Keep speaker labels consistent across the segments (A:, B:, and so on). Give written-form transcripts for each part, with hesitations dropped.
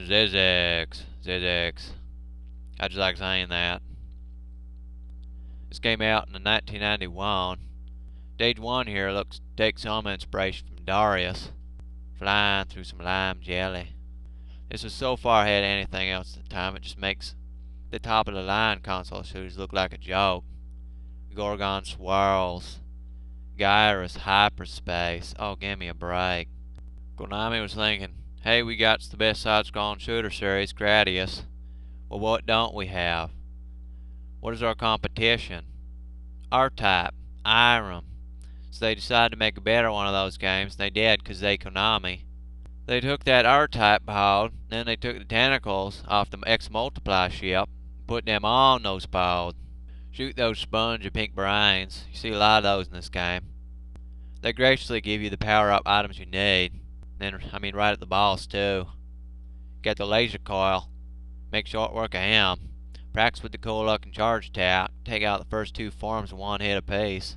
A: Xexex. I just like saying that. This came out in 1991. Stage 1 here takes some inspiration from Darius, flying through some lime jelly. This was so far ahead of anything else at the time, it just makes the top of the line console shooters look like a joke. Gorgon swirls, Gyrus hyperspace. Oh, give me a break. Konami was thinking, hey, we got the best side-scrolling shooter series, Gradius. Well, what don't we have? What is our competition? R-Type, Irem. So they decided to make a better one of those games. They did, because they Konami. They took that R-Type pod, then they took the tentacles off the X-Multiply ship, put them on those pods. Shoot those sponge and pink brains. You see a lot of those in this game. They graciously give you the power-up items you need. Then, right at the boss, too. Get the laser coil. Make short work of him. Practice with the cool looking charge attack. Take out the first two forms in one hit apiece.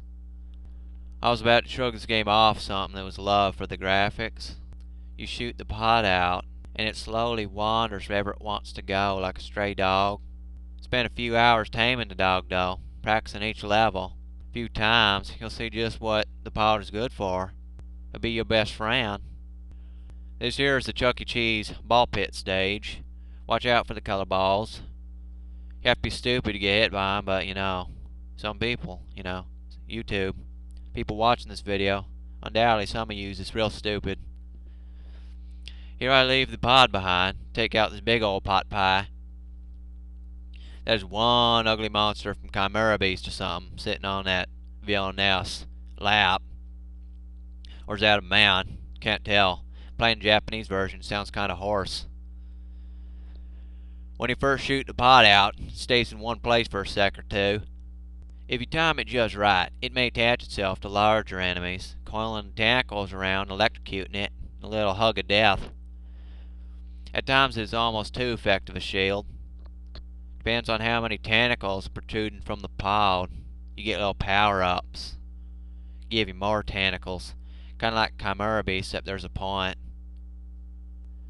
A: I was about to shrug this game off something that was love for the graphics. You shoot the pod out, and it slowly wanders wherever it wants to go like a stray dog. Spend a few hours taming the dog though, practicing each level. A few times, you'll see just what the pod is good for. It'll be your best friend. This here is the Chuck E. Cheese ball pit stage. Watch out for the color balls. You have to be stupid to get hit by them, but some people, YouTube, people watching this video, undoubtedly some of you is real stupid. Here I leave the pod behind, take out this big old pot pie. There's one ugly monster from Chimera Beast or something sitting on that villainess lap. Or is that a man? Can't tell. Playing the Japanese version sounds kind of hoarse. When you first shoot the pod out, it stays in one place for a sec or two. If you time it just right, it may attach itself to larger enemies, coiling the tentacles around, electrocuting it, a little hug of death. At times it is almost too effective a shield. Depends on how many tentacles protruding from the pod. You get little power-ups. Give you more tentacles. Kinda like Chimera Beast, except there's a point.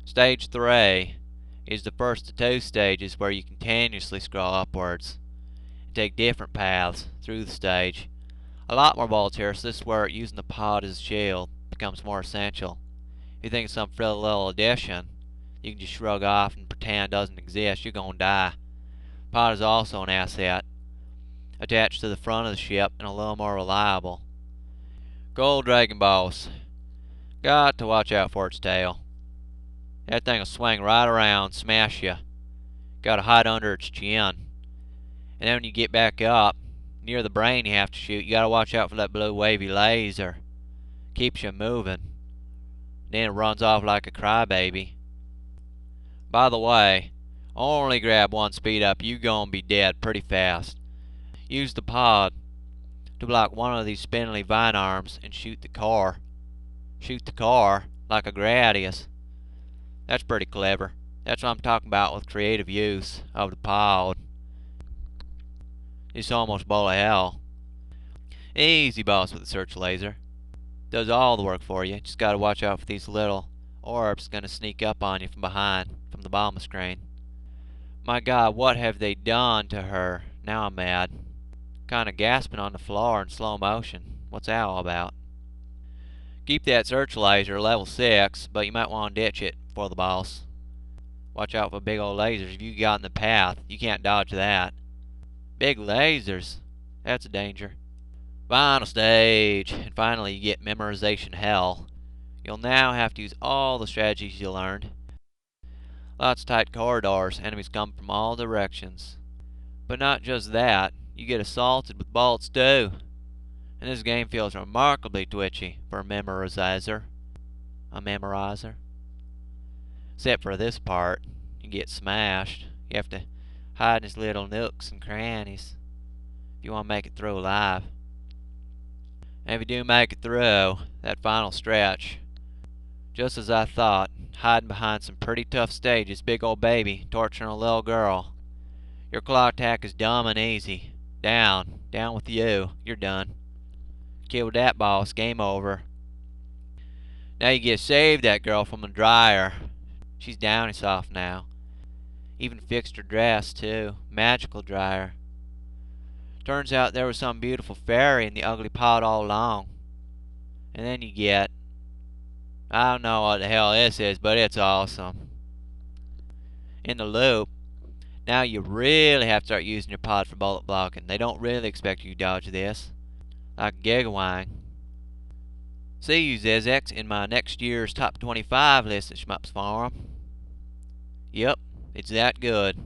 A: Stage 3 is the first of two stages where you continuously scroll upwards and take different paths through the stage. A lot more bullets here, so this is where using the pod as a shield becomes more essential. If you think it's some frilly little addition, you can just shrug off and pretend it doesn't exist. You're gonna die. Pod is also an asset, attached to the front of the ship and a little more reliable. Gold Dragon Boss. Got to watch out for its tail. That thing will swing right around, smash you. Gotta hide under its chin. And then when you get back up, near the brain you have to shoot, you gotta watch out for that blue wavy laser. Keeps you moving. Then it runs off like a crybaby. By the way, only grab one speed up, you gonna be dead pretty fast. Use the pod to block one of these spindly vine arms and shoot the car. Shoot the car like a Gradius. That's pretty clever. That's what I'm talking about with creative use of the pod. It's almost bowl of hell. Easy boss with the search laser. Does all the work for you. Just gotta watch out for these little orbs gonna sneak up on you from behind, from the bottom of the screen. My God, what have they done to her? Now I'm mad. Kinda gasping on the floor in slow motion. What's that all about? Keep that search laser level 6, but you might want to ditch it for the boss. Watch out for big old lasers. If you got in the path, you can't dodge that. Big lasers. That's a danger. Final stage. And finally you get memorization hell. You'll now have to use all the strategies you learned. Lots of tight corridors. Enemies come from all directions. But not just that. You get assaulted with bullets too. And this game feels remarkably twitchy for a memorizer. Except for this part. You get smashed. You have to hide in these little nooks and crannies if you want to make it through alive. And if you do make it through that final stretch, just as I thought, hiding behind some pretty tough stages, big old baby torturing a little girl. Your claw attack is dumb and easy. Down with you. You're done. Killed that boss. Game over. Now you get to save that girl from the dryer. She's downy soft now. Even fixed her dress, too. Magical dryer. Turns out there was some beautiful fairy in the ugly pot all along. And then you get... I don't know what the hell this is, but it's awesome. In the loop, now you really have to start using your pod for bullet blocking. They don't really expect you to dodge this. Like Gigawang. See you, Xexex, in my next year's top 25 list at Shmups Forum. Yep, it's that good.